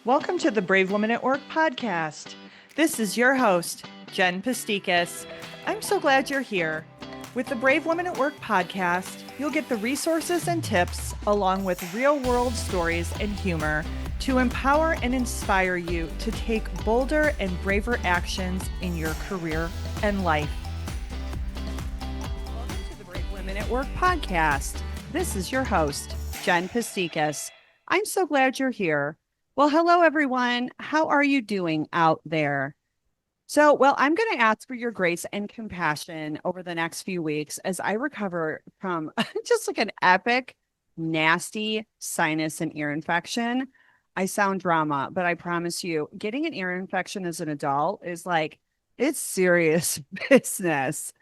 Welcome to the Brave Women at Work podcast. This is your host, Jen Pastikas. I'm so glad you're here. With the Brave Women at Work podcast, you'll get the resources and tips along with real-world stories and humor to empower and inspire you to take bolder and braver actions in your career and life. Welcome to the Brave Women at Work podcast. This is your host, Jen Pastikas. I'm so glad you're here. Well, hello, everyone. How are you doing out there? I'm going to ask for your grace and compassion over the next few weeks as I recover from just like an epic, nasty sinus and ear infection. I sound drama, but I promise you, getting an ear infection as an adult is like, it's serious business.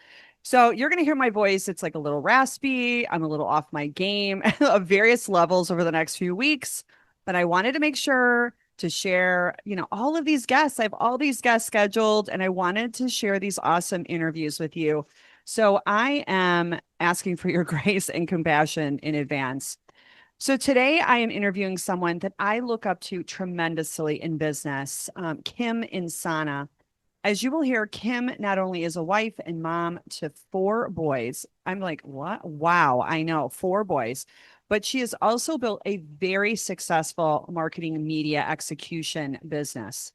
So you're going to hear my voice. It's like a little raspy. I'm a little off my game of various levels over the next few weeks. But I wanted to make sure to share, all of these guests. I have all these guests scheduled, and I wanted to share these awesome interviews with you. So I am asking for your grace and compassion in advance. So today I am interviewing someone that I look up to tremendously in business, Kym Insana. As you will hear, Kym not only is a wife and mom to 4 boys. I'm like, what? Wow, I know, 4 boys. But she has also built a very successful marketing and media execution business.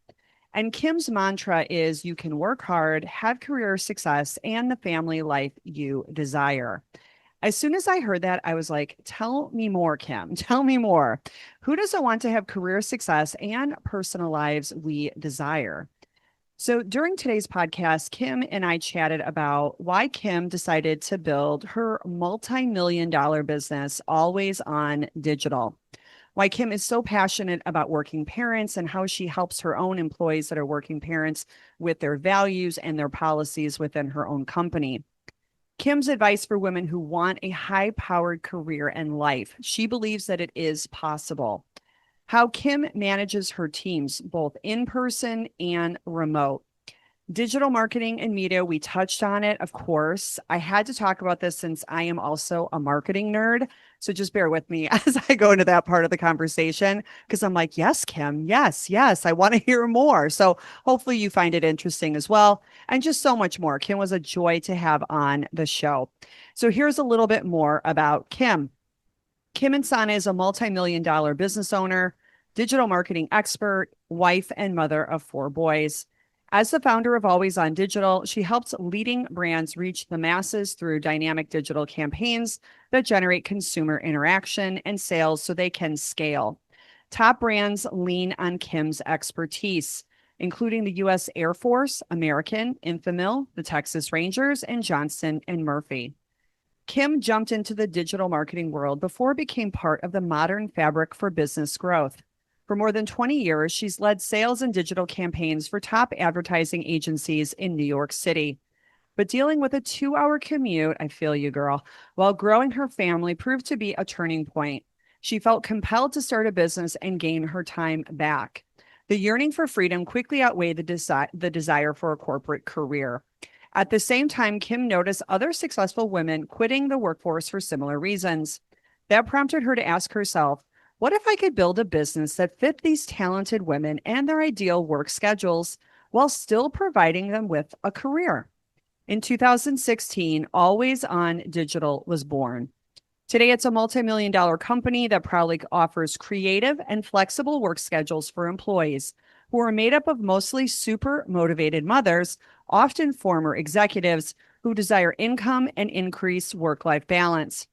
And Kym's mantra is you can work hard, have career success, and the family life you desire. As soon as I heard that, I was like, tell me more, Kym. Tell me more. Who doesn't want to have career success and personal lives we desire? So during today's podcast, Kym and I chatted about why Kym decided to build her multi-million-dollar business, AlwaysOn Digital. Why Kym is so passionate about working parents and how she helps her own employees that are working parents with their values and their policies within her own company. Kym's advice for women who want a high-powered career and life. She believes that it is possible. How Kym manages her teams, both in person and remote. Digital marketing and media, we touched on it, of course. I had to talk about this since I am also a marketing nerd. So just bear with me as I go into that part of the conversation, because I'm like, yes, Kym, yes, I want to hear more. So hopefully you find it interesting as well. And just so much more. Kym was a joy to have on the show. So here's a little bit more about Kym. Kym Insana is a multi-million-dollar business owner, digital marketing expert, wife, and mother of 4 boys. As the founder of AlwaysOn Digital, she helps leading brands reach the masses through dynamic digital campaigns that generate consumer interaction and sales so they can scale. Top brands lean on Kym's expertise, including the U.S. Air Force, American, Infamil, the Texas Rangers, and Johnson & Murphy. Kym jumped into the digital marketing world before it became part of the modern fabric for business growth. For more than 20 years, she's led sales and digital campaigns for top advertising agencies in New York City. But dealing with a 2-hour commute, I feel you, girl, while growing her family proved to be a turning point. She felt compelled to start a business and gain her time back. The yearning for freedom quickly outweighed the desire for a corporate career. At the same time, Kym noticed other successful women quitting the workforce for similar reasons. That prompted her to ask herself, what if I could build a business that fit these talented women and their ideal work schedules while still providing them with a career? In 2016, AlwaysOn Digital was born. Today, it's a multi-million-dollar company that proudly offers creative and flexible work schedules for employees who are made up of mostly super motivated mothers, often former executives who desire income and increased work-life balance.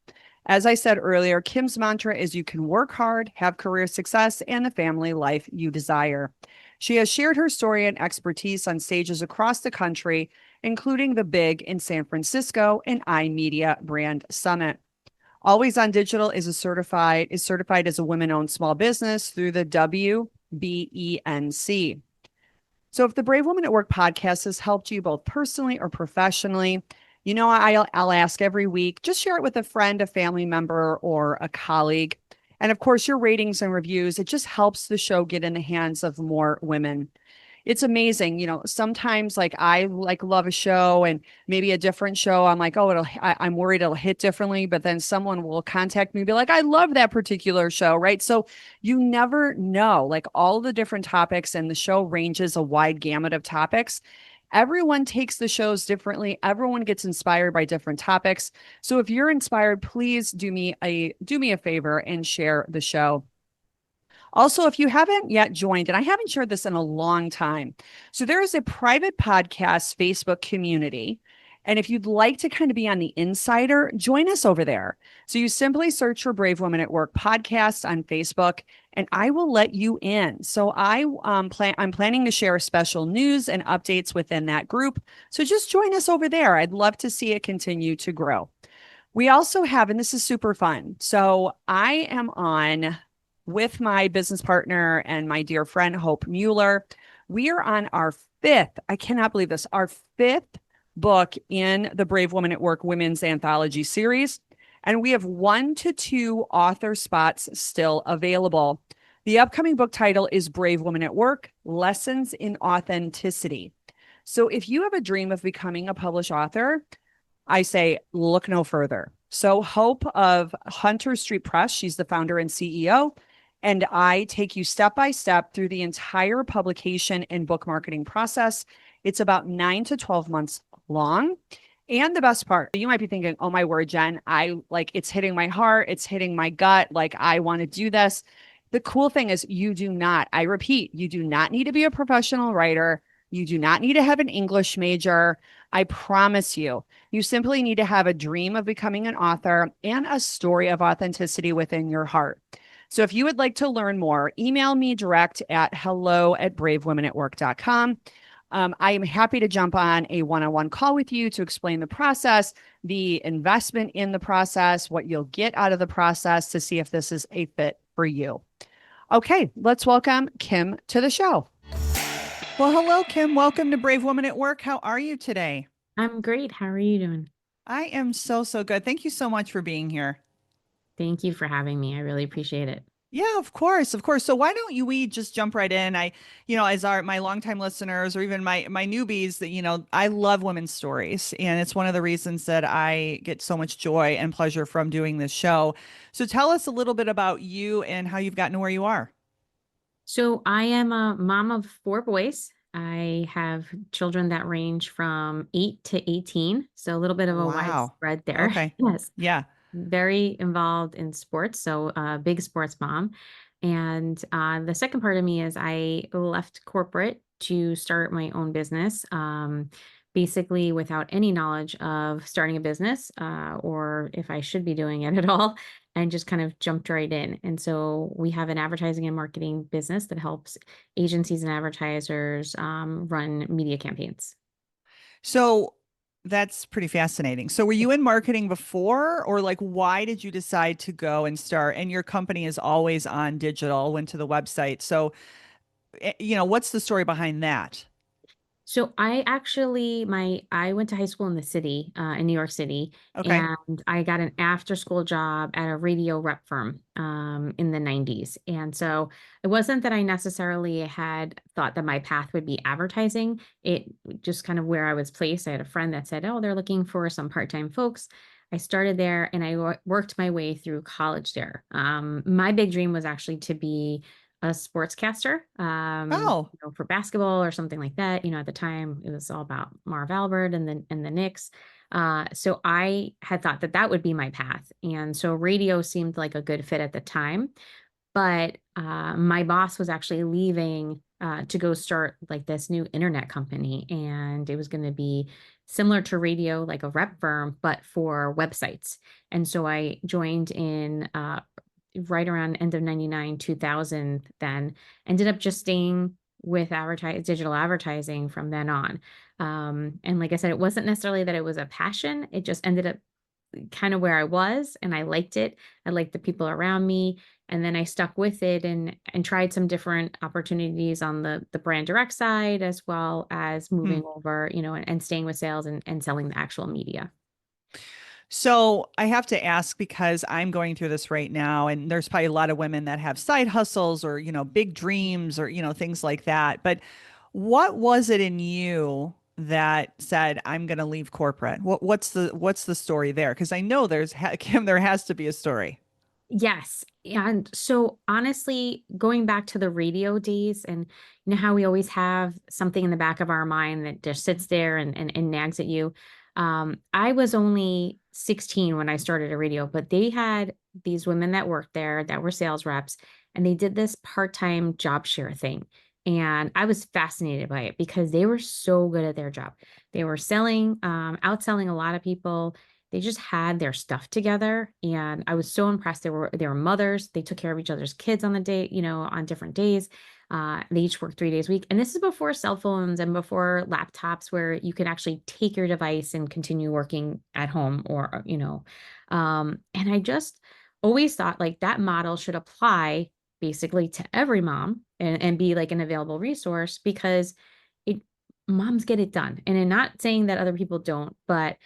As I said earlier, Kym's mantra is you can work hard, have career success, and the family life you desire. She has shared her story and expertise on stages across the country, including the Big in San Francisco and iMedia Brand Summit. AlwaysOn Digital is certified as a women-owned small business through the WBENC. So if the Brave Woman at Work podcast has helped you both personally or professionally, I'll ask every week, just share it with a friend, a family member, or a colleague. And of course, your ratings and reviews, it just helps the show get in the hands of more women. it's amazing. Sometimes like I like love a show and maybe a different show. I'm like, oh, I'm worried it'll hit differently, but then someone will contact me and be like, I love that particular show. Right. So you never know, like all the different topics, and the show ranges a wide gamut of topics. Everyone takes the shows differently. Everyone gets inspired by different topics. So if you're inspired, please do me a favor and share the show. Also, if you haven't yet joined, and I haven't shared this in a long time, so there is a private podcast Facebook community. And if you'd like to kind of be on the insider, join us over there. So you simply search for Brave Women at Work podcast on Facebook, and I will let you in. So I'm planning to share special news and updates within that group. So just join us over there. I'd love to see it continue to grow. We also have, and this is super fun. So I am on with my business partner and my dear friend, Hope Mueller. We are on our fifth, I cannot believe this, our fifth book in the Brave Women at Work Women's Anthology series. And we have 1 to 2 author spots still available. The upcoming book title is Brave Women at Work, Lessons in Authenticity. So if you have a dream of becoming a published author, I say, look no further. So Hope of Hunter Street Press, she's the founder and CEO, and I take you step by step through the entire publication and book marketing process. It's about 9 to 12 months long. And the best part, you might be thinking, oh my word, Jen, I like it's hitting my heart, it's hitting my gut, like I want to do this. The cool thing is I repeat, you do not need to be a professional writer. You do not need to have an English major. I promise you, you simply need to have a dream of becoming an author and a story of authenticity within your heart. So if you would like to learn more, email me direct at hello@bravewomenatwork.com. I am happy to jump on a one-on-one call with you to explain the process, the investment in the process, what you'll get out of the process to see if this is a fit for you. Okay, let's welcome Kym to the show. Well, hello, Kym. Welcome to Brave Woman at Work. How are you today? I'm great. How are you doing? I am so good. Thank you so much for being here. Thank you for having me. I really appreciate it. Yeah, of course, of course. So why don't we just jump right in? As my longtime listeners or even my newbies, that I love women's stories, and it's one of the reasons that I get so much joy and pleasure from doing this show. So tell us a little bit about you and how you've gotten to where you are. So I am a mom of 4 boys. I have children that range from 8 to 18. So a little bit of a wide Wow. spread there. Okay. Yes. Yeah. Very involved in sports. So big sports mom. And the second part of me is I left corporate to start my own business. Basically without any knowledge of starting a business or if I should be doing it at all, and just kind of jumped right in. And so we have an advertising and marketing business that helps agencies and advertisers run media campaigns. So that's pretty fascinating. So were you in marketing before, or like why did you decide to go and start? And your company is AlwaysOn Digital, went to the website. So, what's the story behind that? So I went to high school in the city, in New York City, Okay. and I got an after school job at a radio rep firm, in the 90s. And so it wasn't that I necessarily had thought that my path would be advertising. It just kind of where I was placed. I had a friend that said, oh, they're looking for some part-time folks. I started there and I worked my way through college there. My big dream was actually to be a sportscaster, Oh, for basketball or something like that. At the time it was all about Marv Albert and the Knicks. So I had thought that that would be my path. And so radio seemed like a good fit at the time. But my boss was actually leaving to go start like this new internet company. And it was going to be similar to radio, like a rep firm, but for websites. And so I joined in right around end of 99, 2000, then ended up just staying with digital advertising from then on. And like I said, it wasn't necessarily that it was a passion. It just ended up kind of where I was and I liked it. I liked the people around me. And then I stuck with it and tried some different opportunities on the brand direct side, as well as hmm. moving over, and staying with sales and selling the actual media. So I have to ask because I'm going through this right now, and there's probably a lot of women that have side hustles or, big dreams or, things like that. But What was it in you that said, I'm going to leave corporate? What's the story there? Because I know Kym, there has to be a story. Yes. And so honestly, going back to the radio days and how we always have something in the back of our mind that just sits there and nags at you. I was only 16 when I started a radio, but they had these women that worked there that were sales reps, and they did this part-time job share thing. And I was fascinated by it because they were so good at their job. They were selling, outselling a lot of people. They just had their stuff together, and I was so impressed. They were mothers. They took care of each other's kids on the day, on different days. They each worked 3 days a week, and this is before cell phones and before laptops, where you can actually take your device and continue working at home, or and I just always thought like that model should apply basically to every mom, and be like an available resource, because it moms get it done. And I'm not saying that other people don't, but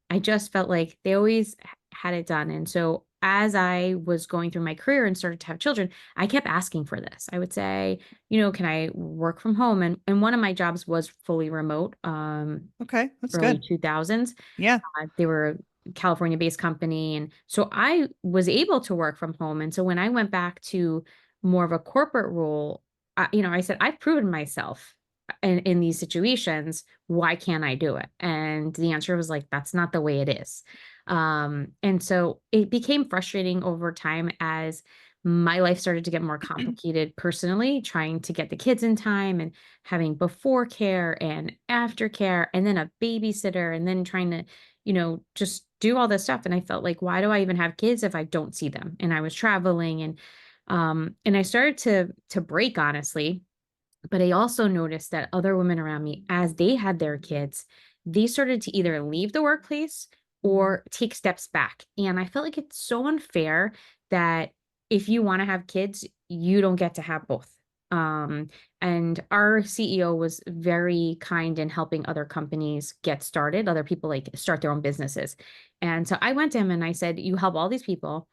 I just felt like they always had it done. And so as I was going through my career and started to have children, I kept asking for this. I would say, can I work from home? And one of my jobs was fully remote, Okay, that's early good. 2000s. Yeah. They were a California-based company. And so I was able to work from home. And so when I went back to more of a corporate role, I said, I've proven myself in these situations. Why can't I do it? And the answer was like, that's not the way it is. And so it became frustrating over time as my life started to get more complicated personally, trying to get the kids in time and having before care and after care, and then a babysitter, and then trying to, just do all this stuff. And I felt like, why do I even have kids if I don't see them? And I was traveling, and I started to break, honestly. But I also noticed that other women around me, as they had their kids, they started to either leave the workplace or take steps back. And I felt like it's so unfair that if you want to have kids, you don't get to have both. Um, and our CEO was very kind in helping other companies get started, other people like start their own businesses. And so I went to him and I said, you help all these people.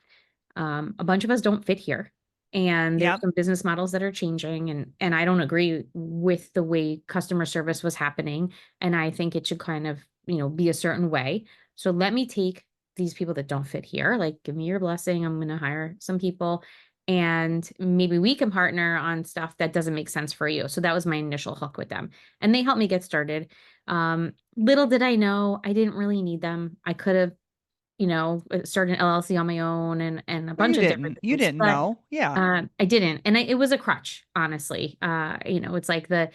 A bunch of us don't fit here. And there's Yep. some business models that are changing, and I don't agree with the way customer service was happening. And I think it should kind of, be a certain way. So let me take these people that don't fit here. Like, give me your blessing. I'm gonna hire some people, and maybe we can partner on stuff that doesn't make sense for you. So that was my initial hook with them. And they helped me get started. Little did I know I didn't really need them. I could have, started an LLC on my own, and a Well, bunch of different you things, didn't but know. Yeah. I didn't, and it was a crutch, honestly. It's like the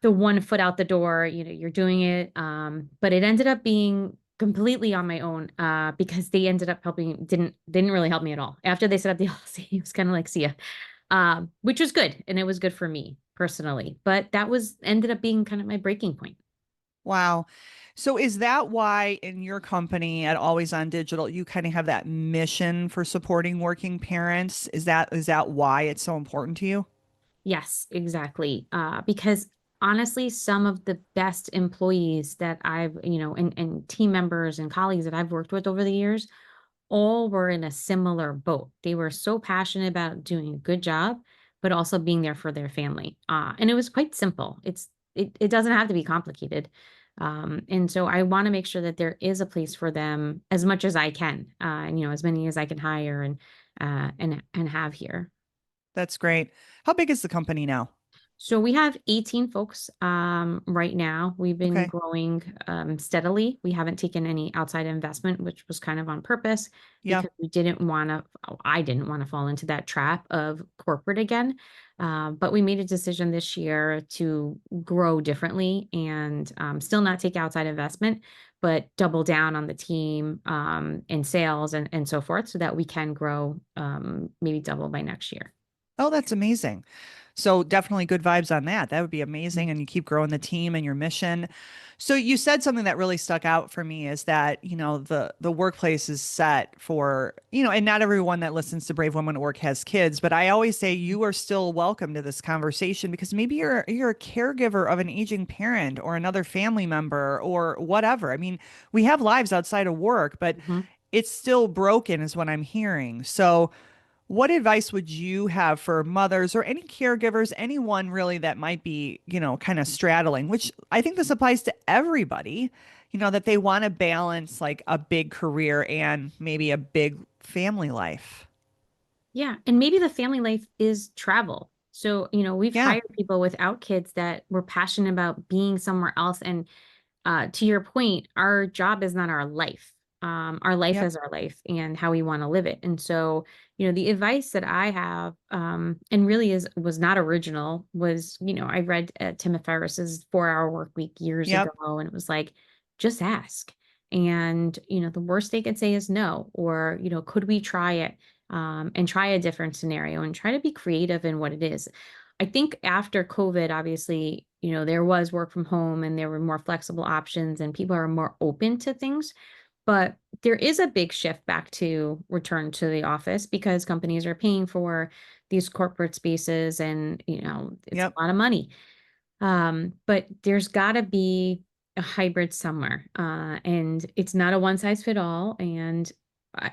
one foot out the door. You're doing it, but it ended up being completely on my own, because they ended up helping. Didn't really help me at all. After they set up the LLC, it was kind of like, see ya, which was good, and it was good for me personally. But that was ended up being kind of my breaking point. Wow. So is that why in your company at Always On Digital, you kind of have that mission for supporting working parents? Is that why it's so important to you? Yes, exactly. Because honestly, some of the best employees that I've, and team members and colleagues that I've worked with over the years, all were in a similar boat. They were so passionate about doing a good job, but also being there for their family. And it was quite simple. It doesn't have to be complicated. And so I want to make sure that there is a place for them as much as I can, and as many as I can hire and have here. That's great. How big is the company now? So we have 18 folks, right now. We've been Okay. growing, steadily. We haven't taken any outside investment, which was kind of on purpose, Yeah. because we didn't want to, I didn't want to fall into that trap of corporate again. But we made a decision this year to grow differently, and still not take outside investment, but double down on the team, in sales and so forth, so that we can grow, maybe double by next year. Oh, that's amazing. So definitely good vibes on that. That would be amazing. And you keep growing the team and your mission. So you said something that really stuck out for me is that, the workplace is set for, and not everyone that listens to Brave Women at Work has kids, but I always say you are still welcome to this conversation because maybe you're a caregiver of an aging parent or another family member or whatever. I mean, we have lives outside of work, but Mhm. it's still broken is what I'm hearing. So What advice would you have for mothers or any caregivers, anyone really that might be, kind of straddling, which I think this applies to everybody, that they want to balance like a big career and maybe a big family life? Yeah. And maybe the family life is travel. So, we've Yeah. hired people without kids that were passionate about being somewhere else. And to your point, our job is not our life. Our life Yep. is our life and how we want to live it. And so, the advice that I have, and really was not original, was, I read Tim Ferriss's 4 Hour Work Week years ago, Yep. and it was like, just ask. And, the worst they could say is no, or, could we try it? And try a different scenario and try to be creative in what it is. I think after COVID, obviously, there was work from home and there were more flexible options and people are more open to things. But there is a big shift back to return to the office because companies are paying for these corporate spaces and, it's Yep. a lot of money. But there's got to be a hybrid somewhere. And it's not a one size fit all. And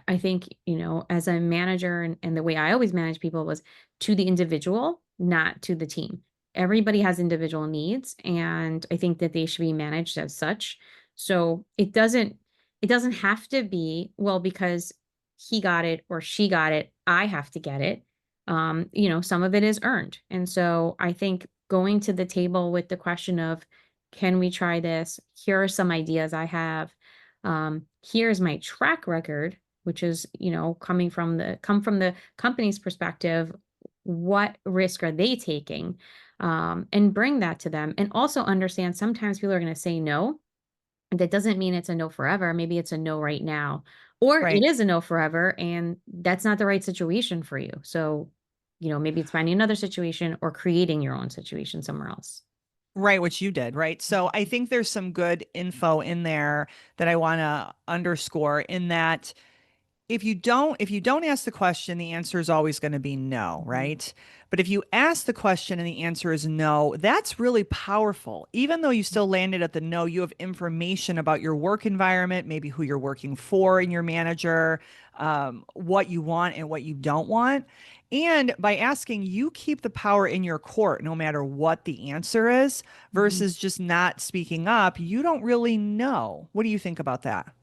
I think, as a manager and the way I always manage people was to the individual, not to the team. Everybody has individual needs, and I think that they should be managed as such. So it doesn't have to be, well, because he got it or she got it, I have to get it. Some of it is earned. And so I think going to the table with the question of, can we try this? Here are some ideas I have. Here's my track record, which is, come from the company's perspective. What risk are they taking? And bring that to them. And also understand sometimes people are going to say no. That doesn't mean it's a no forever. Maybe it's a no right now, or it Right. is a no forever, and that's not the right situation for you. So, maybe it's finding another situation or creating your own situation somewhere else. Right, which you did, right? So I think there's some good info in there that I want to underscore in that if you don't ask the question, the answer is always going to be no, Mhm. right? But if you ask the question and the answer is no, that's really powerful. Even though you still landed at the no, you have information about your work environment, maybe who you're working for and your manager, what you want and what you don't want. And by asking, you keep the power in your court no matter what the answer is, Mhm. versus just not speaking up. You don't really know. What do you think about that?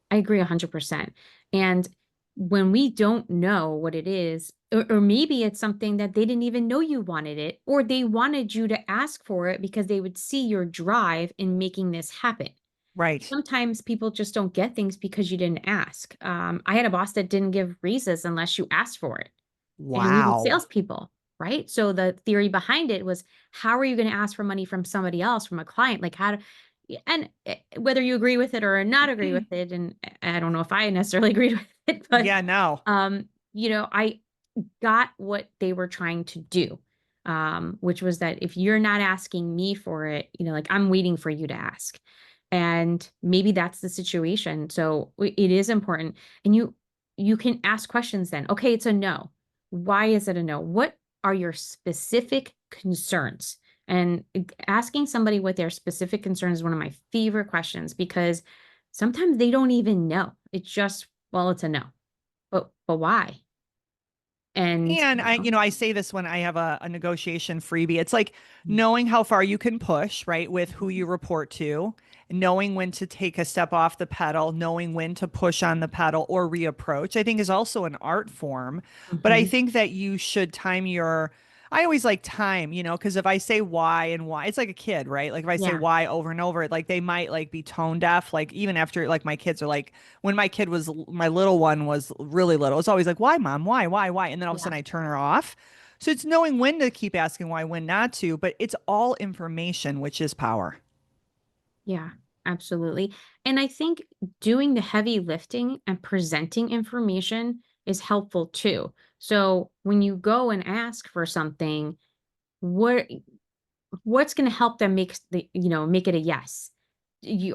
I agree 100%. And when we don't know what it is, or maybe it's something that they didn't even know you wanted it, or they wanted you to ask for it because they would see your drive in making this happen. Right. Sometimes people just don't get things because you didn't ask. I had a boss that didn't give raises unless you asked for it, and even Wow. salespeople, right? So the theory behind it was, how are you going to ask for money from somebody else, from a client? Like how to, and whether you agree with it or not agree with it, and I don't know if I necessarily agreed with it, but Yeah, no. I got what they were trying to do, which was that if you're not asking me for it, like I'm waiting for you to ask. And maybe that's the situation. So it is important. And you can ask questions then. Okay, it's a no. Why is it a no? What are your specific concerns? And asking somebody what their specific concerns is one of my favorite questions because sometimes they don't even know. It's just, well, it's a no. But why? And And I say this when I have a negotiation freebie. It's like Mhm. knowing how far you can push, right, with who you report to, knowing when to take a step off the pedal, knowing when to push on the pedal or reapproach, I think is also an art form. But I Mhm. think that you should I always like time, because if I say why and why, it's like a kid, right? Like if I say Yeah, why over and over, like they might like be tone deaf. Like even after like my kids are like, when my little one was really little, it's always like, why, mom? Why? And then all of a yeah, sudden I turn her off. So it's knowing when to keep asking why, when not to, but it's all information, which is power. yeah, absolutely. And I think doing the heavy lifting and presenting information is helpful too. So when you go and ask for something, what what's going to help them make it a yes?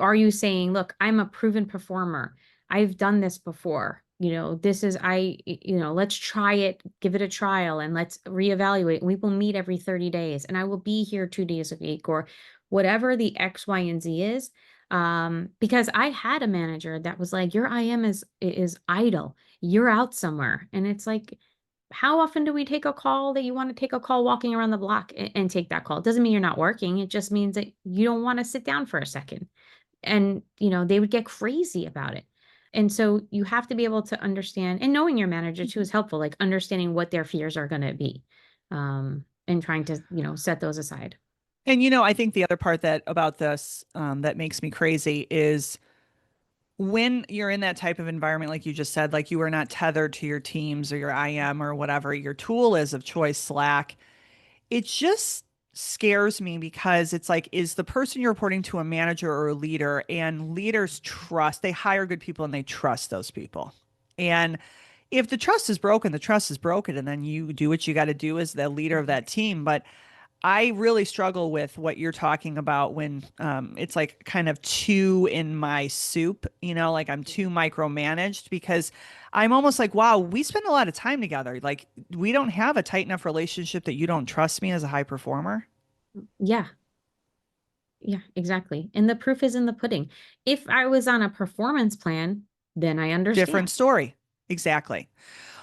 Are you saying, look, I'm a proven performer. I've done this before. This is let's try it, give it a trial and let's reevaluate. We will meet every 30 days and I will be here 2 days a week or whatever the X, Y, and Z is. Because I had a manager that was like, your IM is idle. You're out somewhere. And it's like, how often do we take a call that you want to take a call walking around the block and take that call? It doesn't mean you're not working. It just means that you don't want to sit down for a second. And, they would get crazy about it. And so you have to be able to understand, and knowing your manager too is helpful, like understanding what their fears are going to be, and trying to, set those aside. And I think the other part that about this that makes me crazy is when you're in that type of environment, like you just said, like you are not tethered to your teams or your IM or whatever your tool is of choice, Slack. It just scares me because it's like, is the person you're reporting to a manager or a leader? And leaders trust, they hire good people and they trust those people. And if the trust is broken, the trust is broken. And then you do what you got to do as the leader of that team. But I really struggle with what you're talking about when it's like kind of too in my soup, like I'm too micromanaged because I'm almost like, wow, we spend a lot of time together. Like we don't have a tight enough relationship that you don't trust me as a high performer. Yeah. Yeah, exactly. And the proof is in the pudding. If I was on a performance plan, then I understand. Different story. Exactly.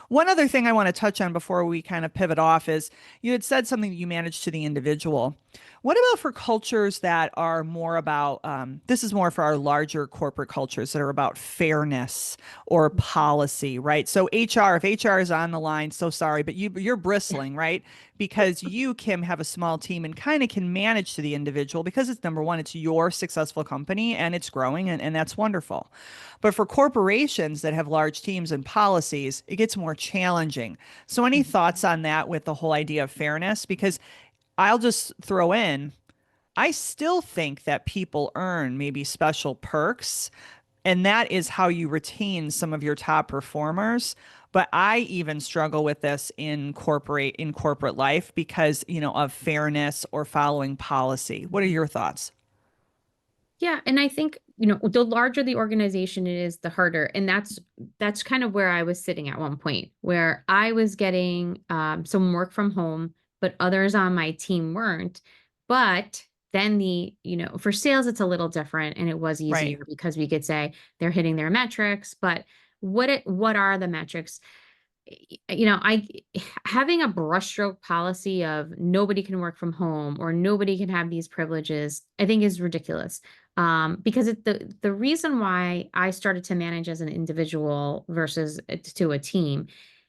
One other thing I want to touch on before we kind of pivot off is you had said something that you manage to the individual. What about for cultures that are more about, this is more for our larger corporate cultures that are about fairness or policy, right? So HR, if HR is on the line, so sorry, but you're bristling, right? Because you, Kym, have a small team and kind of can manage to the individual because it's number one, it's your successful company and it's growing and that's wonderful. But for corporations that have large teams and policies, it gets more challenging. So, any thoughts on that with the whole idea of fairness? Because I'll just throw in, I still think that people earn maybe special perks, and that is how you retain some of your top performers. But I even struggle with this in corporate life because, of fairness or following policy. What are your thoughts? Yeah, and I think, the larger the organization it is, the harder. And that's kind of where I was sitting at one point, where I was getting some work from home, but others on my team weren't. But then for sales, it's a little different and it was Right. easier because we could say they're hitting their metrics, but what are the metrics? I having a brushstroke policy of nobody can work from home or nobody can have these privileges, I think is ridiculous. Because the reason why I started to manage as an individual versus to a team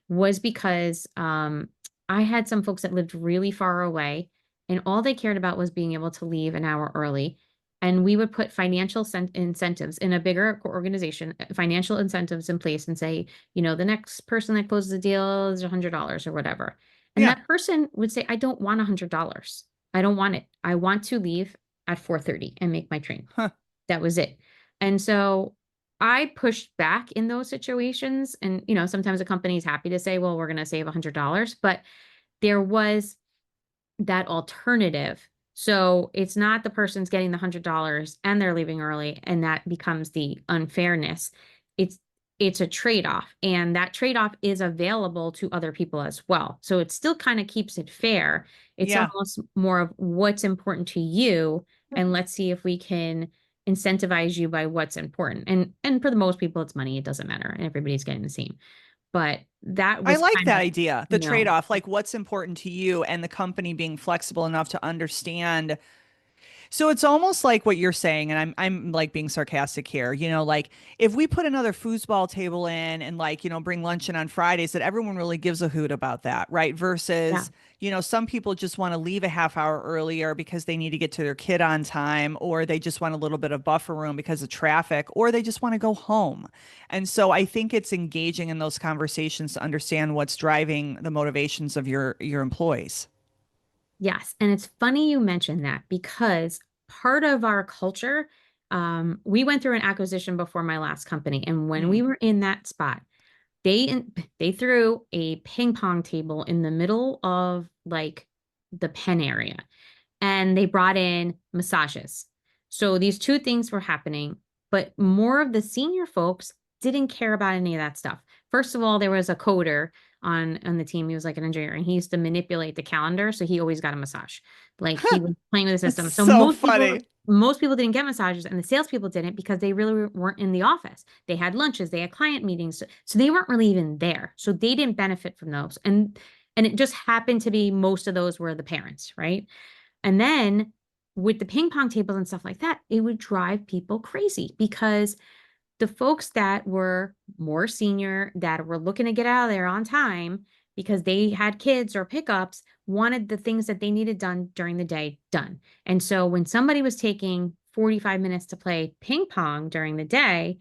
was because I had some folks that lived really far away, and all they cared about was being able to leave an hour early. And we would put financial incentives in a bigger organization, financial incentives in place and say, the next person that closes the deal is $100 or whatever. And Yeah. that person would say, I don't want $100. I don't want it. I want to leave at 4:30 and make my train. Huh. That was it. And so I pushed back in those situations. And, sometimes a company is happy to say, well, we're going to save $100, but there was that alternative. So it's not the person's getting the $100 and they're leaving early, and that becomes the unfairness. It's it's a trade-off, and that trade-off is available to other people as well. So it still kind of keeps it fair. It's Yeah. almost more of what's important to you, and let's see if we can incentivize you by what's important. And for the most people, it's money. It doesn't matter, and everybody's getting the same. But that I was like kind that of, idea, the no, trade-off, like what's important to you and the company being flexible enough to understand. So it's almost like what you're saying, and I'm like being sarcastic here, like if we put another foosball table in and like, bring lunch in on Fridays, that everyone really gives a hoot about that, right? yeah. Versus, some people just want to leave a half hour earlier because they need to get to their kid on time, or they just want a little bit of buffer room because of traffic, or they just want to go home. And so I think it's engaging in those conversations to understand what's driving the motivations of your employees. Yes. And it's funny you mentioned that because part of our culture, we went through an acquisition before my last company. And when Mm. we were in that spot, they threw a ping pong table in the middle of like the pen area, and they brought in massages. So these two things were happening, but more of the senior folks didn't care about any of that stuff. First of all, there was a coder on the team. He was like an engineer, and he used to manipulate the calendar, so he always got a massage. Like he was playing with the That's system. So so funny. most people didn't get massages, and the salespeople didn't because they really weren't in the office. They had lunches, they had client meetings, so they weren't really even there. So they didn't benefit from those. And it just happened to be most of those were the parents, right? And then with the ping pong tables and stuff like that, it would drive people crazy because the folks that were more senior, that were looking to get out of there on time because they had kids or pickups, wanted the things that they needed done during the day done. And so when somebody was taking 45 minutes to play ping pong during the day,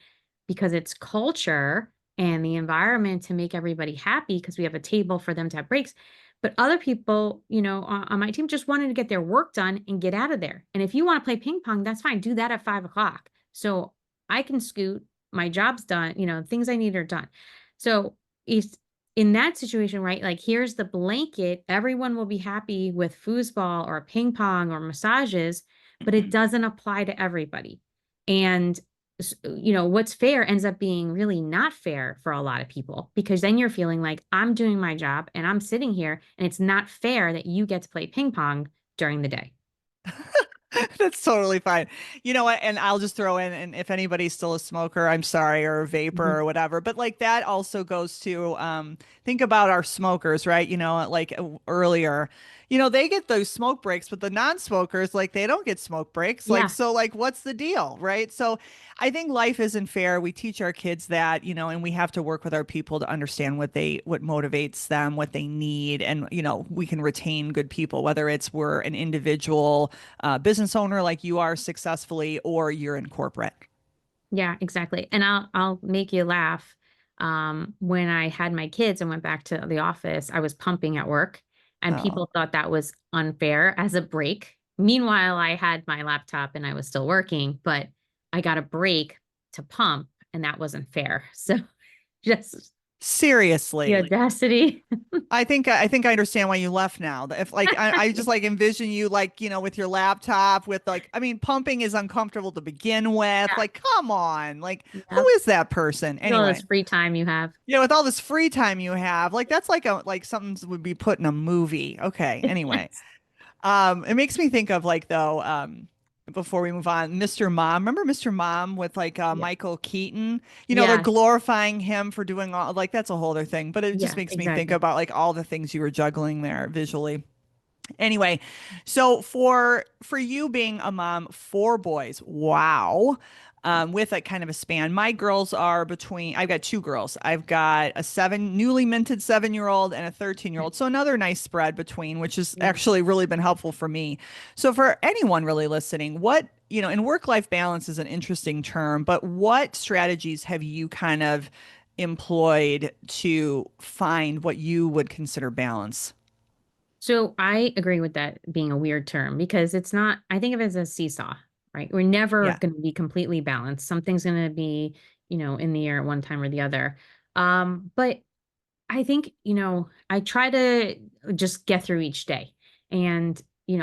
because it's culture and the environment to make everybody happy, because we have a table for them to have breaks. But other people, on my team just wanted to get their work done and get out of there. And if you want to play ping pong, that's fine. Do that at 5 o'clock. So I can scoot, my job's done, things I need are done. So if in that situation, right, like here's the blanket, everyone will be happy with foosball or ping pong or massages, but it doesn't apply to everybody. And what's fair ends up being really not fair for a lot of people because then you're feeling like I'm doing my job and I'm sitting here and it's not fair that you get to play ping pong during the day. That's totally fine. You know what? And I'll just throw in, and if anybody's still a smoker, I'm sorry, or a vapor Mhm. or whatever. But like that also goes to think about our smokers, right? Like earlier, they get those smoke breaks, but the non-smokers, like they don't get smoke breaks. Like, Yeah. so like what's the deal, right? So I think life isn't fair. We teach our kids that, and we have to work with our people to understand what motivates them, what they need, and we can retain good people, whether it's we're an individual business owner like you are successfully, or you're in corporate. Yeah, exactly. And I'll make you laugh. When I had my kids and went back to the office, I was pumping at work and Oh, people thought that was unfair as a break. Meanwhile, I had my laptop and I was still working, but I got a break to pump and that wasn't fair. So just the seriously. audacity. I think I understand why you left now. If like I just like envision you like, with your laptop with like, I mean, pumping is uncomfortable to begin with. Yeah. Like, come on. Like, who Yep. is that person? All this Anyway, free time you have. with all this free time you have, like that's like something that would be put in a movie. Okay. Anyway. Yes. It makes me think of like though, before we move on, Mr. Mom. Remember Mr. Mom with like Yeah. Michael Keaton? They're Yes. glorifying him for doing all like that's a whole other thing. But it just Yeah, makes me think exactly. about like all the things you were juggling there visually. Anyway, so for you being a mom, four boys, wow. With a kind of a span. My girls are between, I've got two girls. I've got a newly minted 7-year old and a 13-year-old. So another nice spread between, which has Yeah. actually really been helpful for me. So for anyone really listening, and work-life balance is an interesting term, but what strategies have you kind of employed to find what you would consider balance? So I agree with that being a weird term because it's not, I think of it as a seesaw, right? We're never Yeah. going to be completely balanced. Something's going to be, in the air at one time or the other. But I think, I try to just get through each day. And,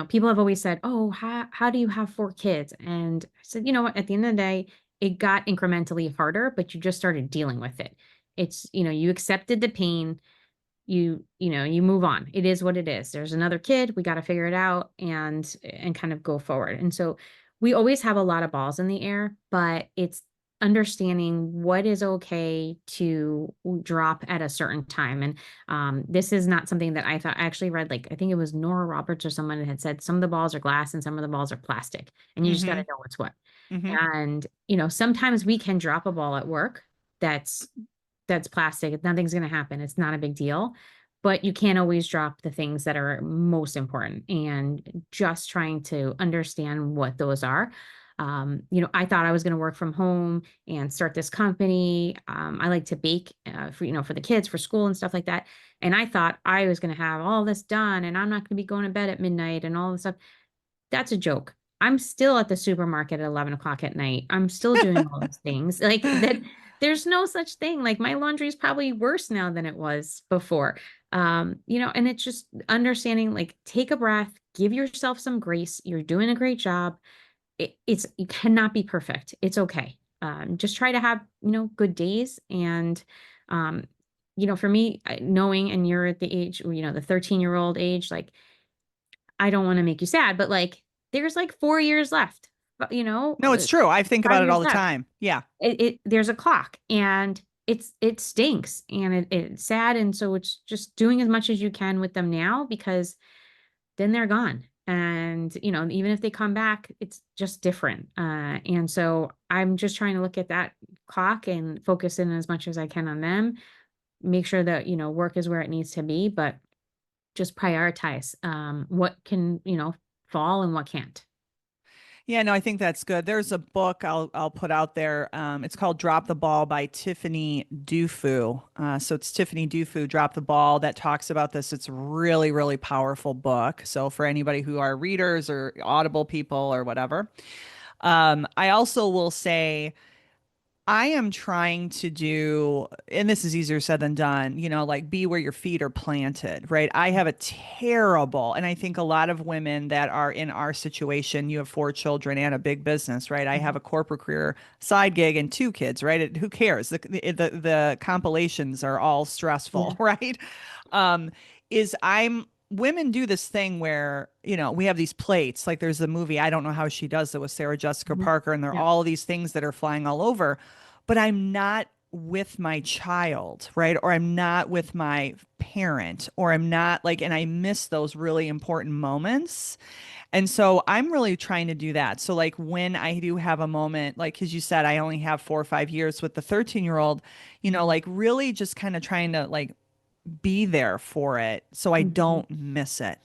people have always said, oh, how do you have four kids? And I said, you know what, at the end of the day, it got incrementally harder, but you just started dealing with it. It's, you accepted the pain, you move on. It is what it is. There's another kid, we got to figure it out and kind of go forward. And so we always have a lot of balls in the air, but it's understanding what is okay to drop at a certain time. And this is not something that I thought. I actually read, like, I think it was Nora Roberts or someone that had said some of the balls are glass and some of the balls are plastic, and you just got Mm-hmm. to know what's what. Mm-hmm. And sometimes we can drop a ball at work that's plastic. Nothing's going to happen. It's not a big deal. But you can't always drop the things that are most important, and just trying to understand what those are. I thought I was going to work from home and start this company. I like to bake for the kids for school and stuff like that. And I thought I was going to have all this done and I'm not going to be going to bed at midnight and all this stuff. That's a joke. I'm still at the supermarket at 11 o'clock at night. I'm still doing all those things. Like that, there's no such thing. Like my laundry is probably worse now than it was before. And it's just understanding, like, take a breath, give yourself some grace. You're doing a great job. You cannot be perfect. It's okay. Just try to have, good days and um, for me, knowing, and you're at the age, the 13-year-old age, like, I don't want to make you sad, but like, there's like 4 years left, No, it's true. I think about five it all years the left. time. Yeah. There's a clock, and it stinks, and it's sad. And so it's just doing as much as you can with them now, because then they're gone. And, even if they come back, it's just different. And so I'm just trying to look at that clock and focus in as much as I can on them, make sure that, work is where it needs to be, but just prioritize what can, fall and what can't. Yeah, no, I think that's good. There's a book I'll put out there. It's called "Drop the Ball" by Tiffany Dufu. So it's Tiffany Dufu, "Drop the Ball," that talks about this. It's a really, really powerful book. So for anybody who are readers or Audible people or whatever, I also will say I am trying to do, and this is easier said than done, like be where your feet are planted, right? I have a terrible, and I think a lot of women that are in our situation, you have 4 children and a big business, right? I have Mhm. a corporate career, side gig, and 2 kids, right? Who cares? The compilations are all Yeah. stressful, right? Um, women do this thing where, we have these plates, like there's the movie, I don't know how she does it with Sarah Jessica Mhm. Parker, and there are Yeah. all these things that are flying all over, but I'm not with my child, right? Or I'm not with my parent, or I'm not like, and I miss those really important moments. And so I'm really trying to do that. So, like, when I do have a moment, like, as you said, I only have 4 or 5 years with the 13-year-old, like, really just kind of trying to, like, be there for it so I Mhm. don't miss it.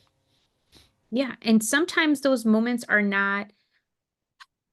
Yeah. And sometimes those moments are not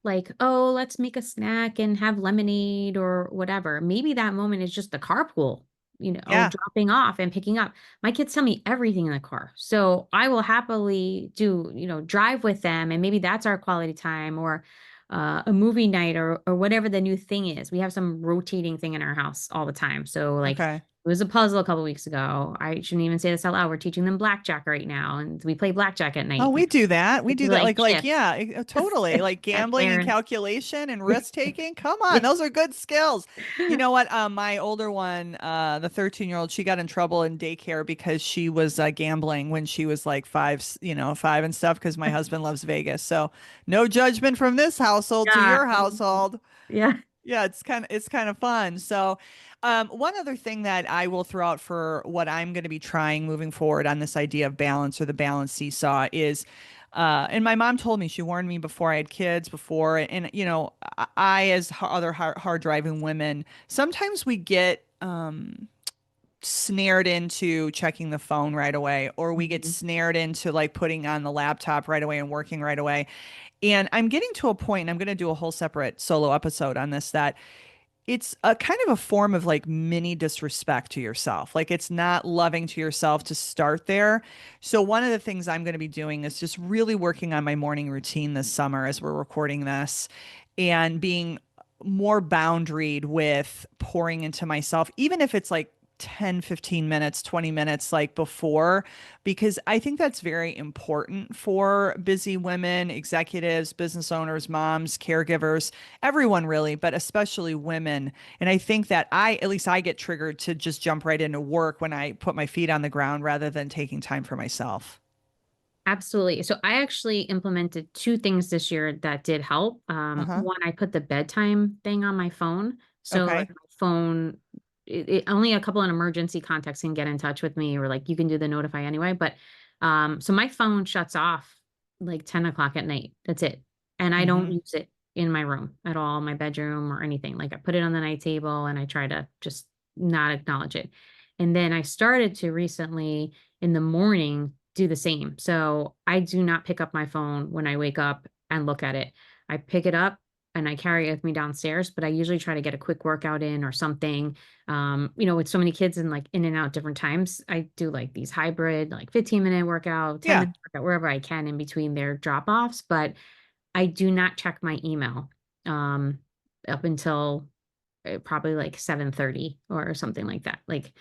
like, oh, let's make a snack and have lemonade or whatever. Maybe that moment is just the carpool, Yeah. dropping off and picking up. My kids tell me everything in the car. So I will happily do, drive with them. And maybe that's our quality time, or a movie night, or whatever the new thing is. We have some rotating thing in our house all the time. So like, Okay. it was a puzzle a couple weeks ago. I shouldn't even say this out loud. We're teaching them blackjack right now, and we play blackjack at Oh, night. we do that. We It's do that. like Like, chips. yeah, totally. Like That's gambling and Aaron. calculation and risk taking. Come on, Yeah. those are good skills. You know what? My older one, the 13-year-old, she got in trouble in daycare because she was gambling when she was like 5, 5 and stuff, because my husband loves Vegas. So no judgment from this household to Yeah. your household. Yeah. Yeah, it's kind of fun. So, one other thing that I will throw out for what I'm going to be trying moving forward on this idea of balance, or the balance seesaw, is, and my mom told me, she warned me before I had kids, before, and as other hard driving women, sometimes we get snared into checking the phone right away, or we get Mhm. snared into like putting on the laptop right away and working right away. And I'm getting to a point, and I'm going to do a whole separate solo episode on this, that it's a kind of a form of like mini disrespect to yourself. Like, it's not loving to yourself to start there. So one of the things I'm going to be doing is just really working on my morning routine this summer as we're recording this, and being more boundaried with pouring into myself, even if it's like 10, 15 minutes, 20 minutes like before, because I think that's very important for busy women, executives, business owners, moms, caregivers, everyone really, but especially women. And I think that at least I get triggered to just jump right into work when I put my feet on the ground rather than taking time for myself. Absolutely. So I actually implemented two things this year that did help. Uh-huh. One, I put the bedtime thing on my phone. So like Okay. my phone, only a couple of emergency contacts can get in touch with me, or like you can do the notify anyway. But so my phone shuts off like 10 o'clock at night. That's it. And I don't Mm-hmm. use it in my room at all, my bedroom or anything. Like I put it on the night table and I try to just not acknowledge it. And then I started to recently in the morning do the same. So I do not pick up my phone when I wake up and look at it. I pick it up and I carry it with me downstairs, but I usually try to get a quick workout in or something. With so many kids and like in and out different times, I do like these hybrid, like 15-minute workout, 10 Yeah. minute workout, wherever I can in between their drop offs. But I do not check my email um, up until probably like 7:30 or something like that. Like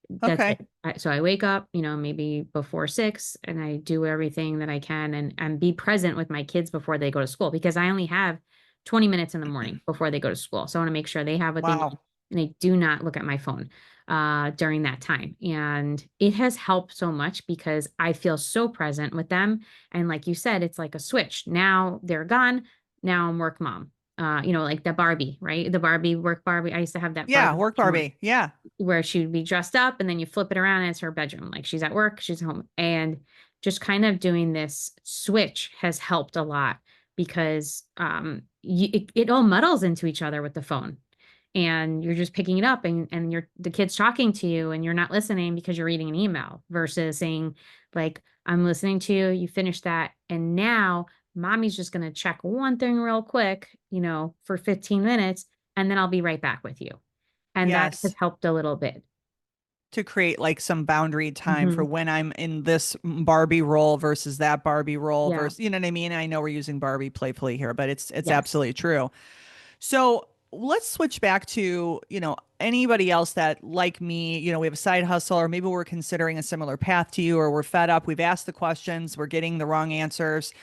that's Okay. it. So I wake up, maybe before 6, and I do everything that I can, and be present with my kids before they go to school, because I only have 20 minutes in the morning before they go to school. So I want to make sure they have what they need, Wow. and I do not look at my phone. during that time. And it has helped so much because I feel so present with them. And like you said, it's like a switch. Now they're gone. Now I'm work mom. Like the Barbie, right? The Barbie work Barbie. I used to have that Yeah, Barbie work Barbie. Yeah. where she would be dressed up and then you flip it around and it's her bedroom. Like she's at work, she's home. And just kind of doing this switch has helped a lot because it all muddles into each other with the phone. And you're just picking it up and the kid's talking to you and you're not listening because you're reading an email versus saying, like, I'm listening to you, you finish that. And now mommy's just gonna check one thing real quick, for 15 minutes, and then I'll be right back with you. And that has Yes. helped a little bit. To create like some boundary time for Mhm. when I'm in this Barbie role versus that Barbie role Yeah. versus, you know what I mean? I know we're using Barbie playfully here, but it's Yes. absolutely true. So let's switch back to, anybody else that like me, we have a side hustle or maybe we're considering a similar path to you or we're fed up, we've asked the questions, we're getting the wrong answers.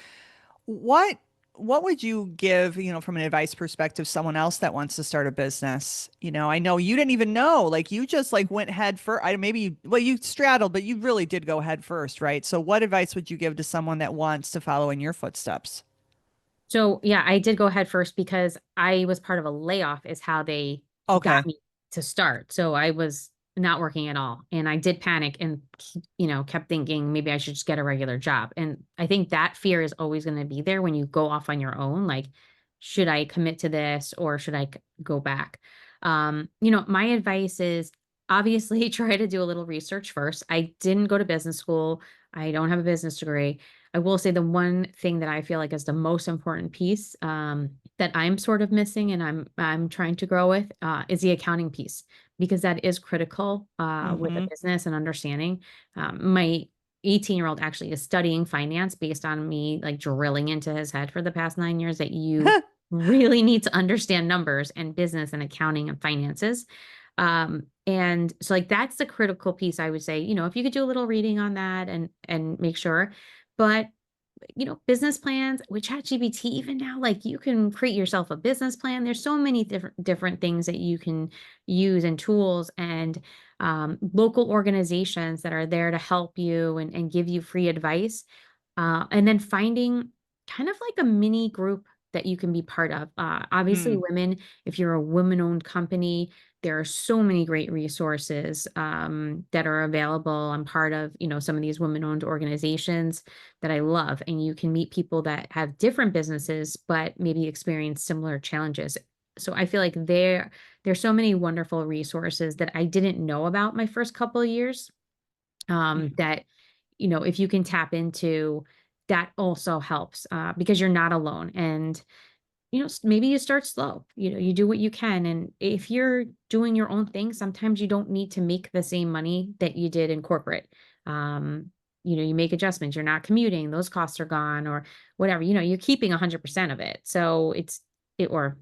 What what would you give, from an advice perspective, someone else that wants to start a business? I know you didn't even know, like you just like went head first. I maybe well, you straddled, but you really did go head first, right? So what advice would you give to someone that wants to follow in your footsteps? So yeah, I did go ahead first because I was part of a layoff is how they got Okay. me to start. So I was not working at all. And I did panic and, kept thinking maybe I should just get a regular job. And I think that fear is always going to be there when you go off on your own. Like, should I commit to this or should I go back? My advice is obviously try to do a little research first. I didn't go to business school. I don't have a business degree. I will say the one thing that I feel like is the most important piece that I'm sort of missing and I'm trying to grow with is the accounting piece because that is critical with a Mm-hmm. business and understanding. My 18-year-old actually is studying finance based on me like drilling into his head for the past 9 years that you really need to understand numbers and business and accounting and finances. And so like that's the critical piece I would say, if you could do a little reading on that and make sure. But business plans with ChatGPT, even now, like you can create yourself a business plan. There's so many different things that you can use and tools and local organizations that are there to help you and give you free advice. And then finding kind of like a mini group that you can be part of. Obviously, Hmm. women, if you're a women-owned company, there are so many great resources that are available. I'm part of, some of these women-owned organizations that I love, and you can meet people that have different businesses, but maybe experience similar challenges. So I feel like there's so many wonderful resources that I didn't know about my first couple of years that if you can tap into that also helps because you're not alone and maybe you start slow, you do what you can, and if you're doing your own thing sometimes you don't need to make the same money that you did in corporate. um you make adjustments, you're not commuting, those costs are gone or whatever, you're keeping 100% of it, so it or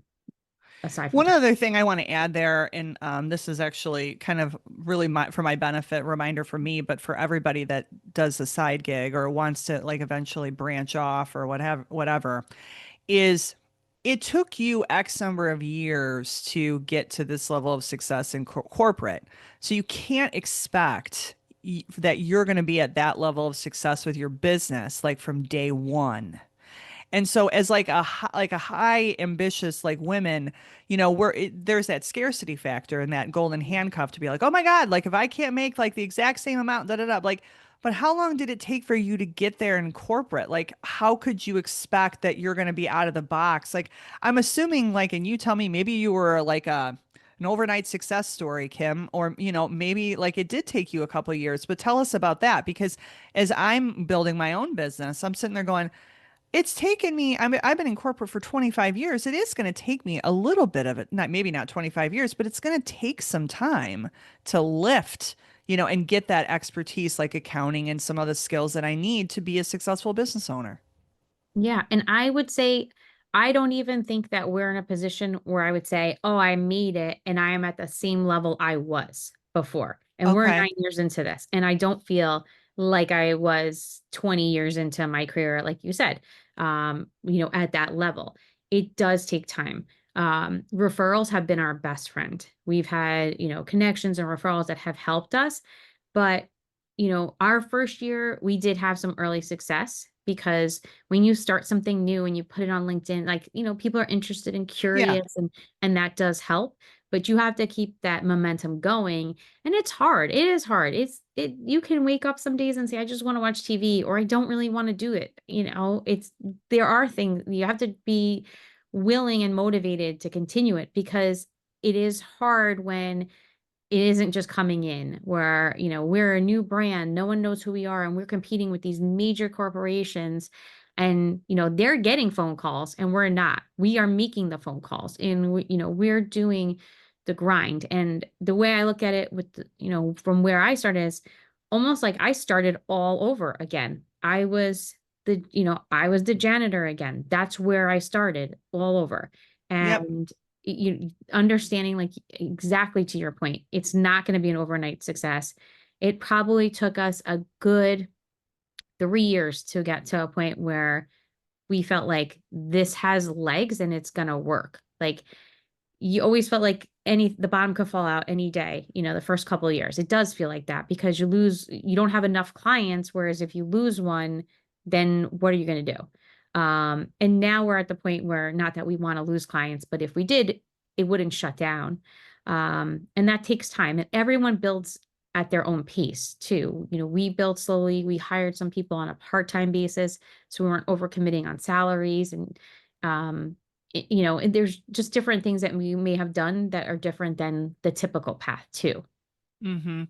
aside from One tax. other thing I want to add there, and this is actually kind of really for my benefit, reminder for me, but for everybody that does the side gig or wants to like eventually branch off or whatever, is it took you X number of years to get to this level of success in corporate. So you can't expect that you're going to be at that level of success with your business like from day one. And so as like a high ambitious like women, there's that scarcity factor and that golden handcuff to be like, "Oh my God, like if I can't make like the exact same amount, da da da." Like, but how long did it take for you to get there in corporate? Like, how could you expect that you're going to be out of the box? Like, I'm assuming like, and you tell me, maybe you were like an overnight success story, Kym, or maybe like it did take you a couple of years, but tell us about that because as I'm building my own business, I'm sitting there going, it's taken me, I've been in corporate for 25 years. It is going to take me a little bit of it, not maybe not 25 years, but it's going to take some time to lift, and get that expertise like accounting and some other skills that I need to be a successful business owner. Yeah. And I would say, I don't even think that we're in a position where I would say, oh, I made it and I am at the same level I was before. And we're Okay. 9 years into this. And I don't feel like I was 20 years into my career, like you said, at that level. It does take time. Referrals have been our best friend. We've had, connections and referrals that have helped us. But, our first year, we did have some early success because when you start something new and you put it on LinkedIn, like, people are interested and Yeah. curious, and that does help. But you have to keep that momentum going. And it's hard. It is hard. You can wake up some days and say, I just want to watch TV, or I don't really want to do it. There are things you have to be willing and motivated to continue it, because it is hard when it isn't just coming in where, we're a new brand, no one knows who we are, and we're competing with these major corporations, and, they're getting phone calls and we're not. We are making the phone calls, and we're doing the grind. And the way I look at it with, from where I started is almost like I started all over again. I was the janitor again. That's where I started all over. Yep. And you understanding, like, exactly to your point, it's not going to be an overnight success. It probably took us a good 3 years to get to a point where we felt like this has legs and it's going to work. Like, you always felt like the bottom could fall out any day, the first couple of years. It does feel like that because you don't have enough clients. Whereas if you lose one, then what are you going to do? And now we're at the point where, not that we want to lose clients, but if we did, it wouldn't shut down. And that takes time, and everyone builds at their own pace too. We built slowly. We hired some people on a part-time basis, so we weren't overcommitting on salaries. And um, and there's just different things that we may have done that are different than the typical path too. Hmm.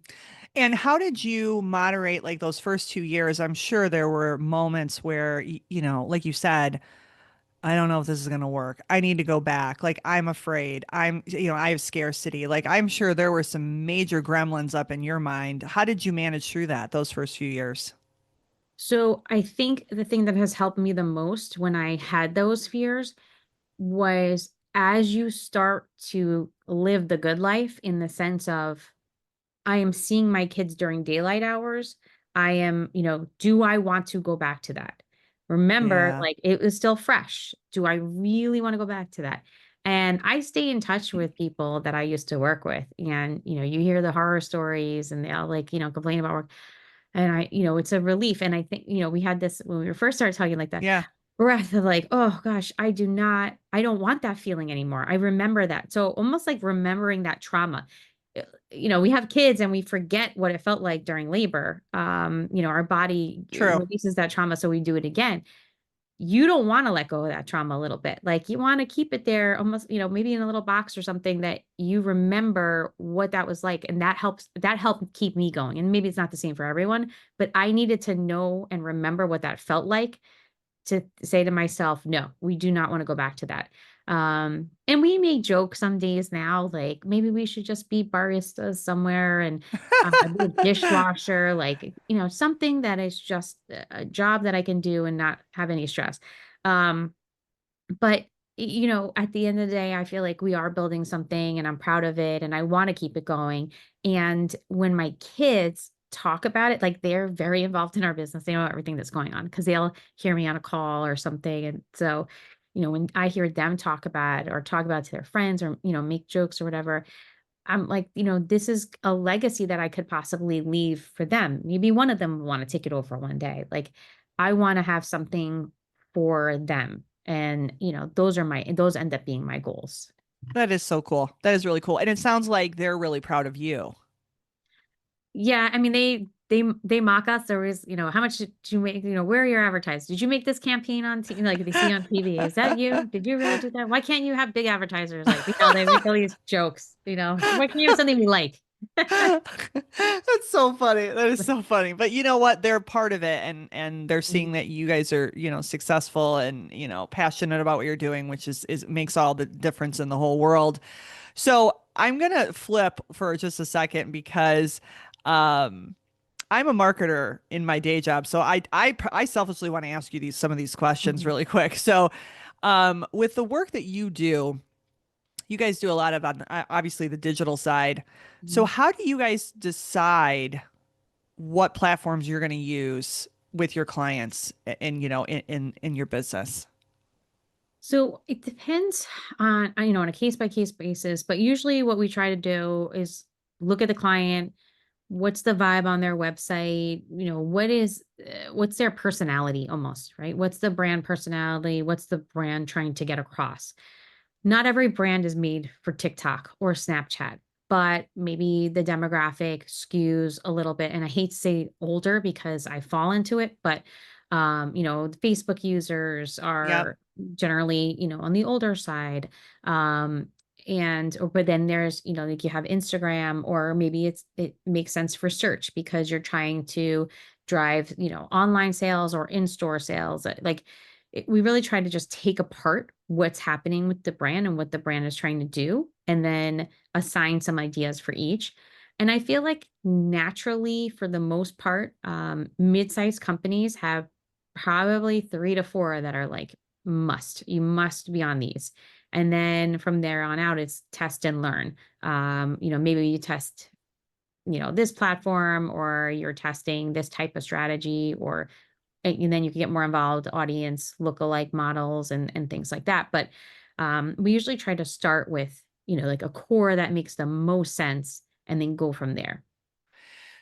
And how did you moderate like those first 2 years? I'm sure there were moments where, like you said, I don't know if this is going to work. I need to go back. Like, I'm afraid. I have scarcity. Like, I'm sure there were some major gremlins up in your mind. How did you manage through that, those first few years? So I think the thing that has helped me the most when I had those fears was, as you start to live the good life, in the sense of, I am seeing my kids during daylight hours. I am, do I want to go back to that? Remember, Yeah. like, it was still fresh. Do I really want to go back to that? And I stay in touch with people that I used to work with. And, you hear the horror stories and they all, like, complain about work. And it's a relief. And I think, we had this when we were first started talking like that Yeah. breath of like, oh gosh, I don't want that feeling anymore. I remember that. So almost like remembering that trauma. We have kids and we forget what it felt like during labor. Our body True. releases that trauma, so we do it again. You don't want to let go of that trauma a little bit. Like, you want to keep it there, almost, maybe in a little box or something, that you remember what that was like. And that helped keep me going. And maybe it's not the same for everyone, but I needed to know and remember what that felt like, to say to myself, no, we do not want to go back to that. And we may joke some days now, like, maybe we should just be baristas somewhere, and be a dishwasher, like, something that is just a job that I can do and not have any stress. Um, but at the end of the day, I feel like we are building something and I'm proud of it and I want to keep it going. And when my kids talk about it, like, they're very involved in our business. They know everything that's going on because they'll hear me on a call or something. And so, when I hear them talk about it, or talk about it to their friends, or, make jokes or whatever, I'm like, this is a legacy that I could possibly leave for them. Maybe one of them will want to take it over one day. Like, I want to have something for them. And, those end up being my goals. That is so cool. That is really cool. And it sounds like they're really proud of you. Yeah, I mean, they mock us. There was, how much did you make? Where are your advertised? Did you make this campaign on TV? Like, they see on TV. Is that you? Did you really do that? Why can't you have big advertisers? Like, they make all these jokes. Why can't you have something we like? That's so funny. That is so funny. But you know what? They're part of it, and they're seeing Mhm. that you guys are, successful and, passionate about what you're doing, which is makes all the difference in the whole world. So I'm gonna flip for just a second because um I'm a marketer in my day job. So I selfishly want to ask you some of these questions Mhm. really quick. So with the work that you guys do a lot of on obviously the digital side. So Mhm. how do you guys decide what platforms you're going to use with your clients in your business? So it depends on, on a case by case basis, but usually what we try to do is look at the client, what's the vibe on their website, what's their personality almost, right? What's the brand personality? What's the brand trying to get across? Not every brand is made for TikTok or Snapchat, but maybe the demographic skews a little bit. And I hate to say older because I fall into it, but the Facebook users Yep. are generally, on the older side. But then there's, like you have Instagram, or maybe it makes sense for search because you're trying to drive, online sales or in-store sales. We really try to just take apart what's happening with the brand and what the brand is trying to do, and then assign some ideas for each. And I feel like naturally, for the most part, mid-sized companies have probably 3 to 4 that are like you must be on these. And then from there on out, it's test and learn. Maybe you test, this platform, or you're testing this type of strategy, or and then you can get more involved, audience lookalike models and things like that. But we usually try to start with, like a core that makes the most sense, and then go from there.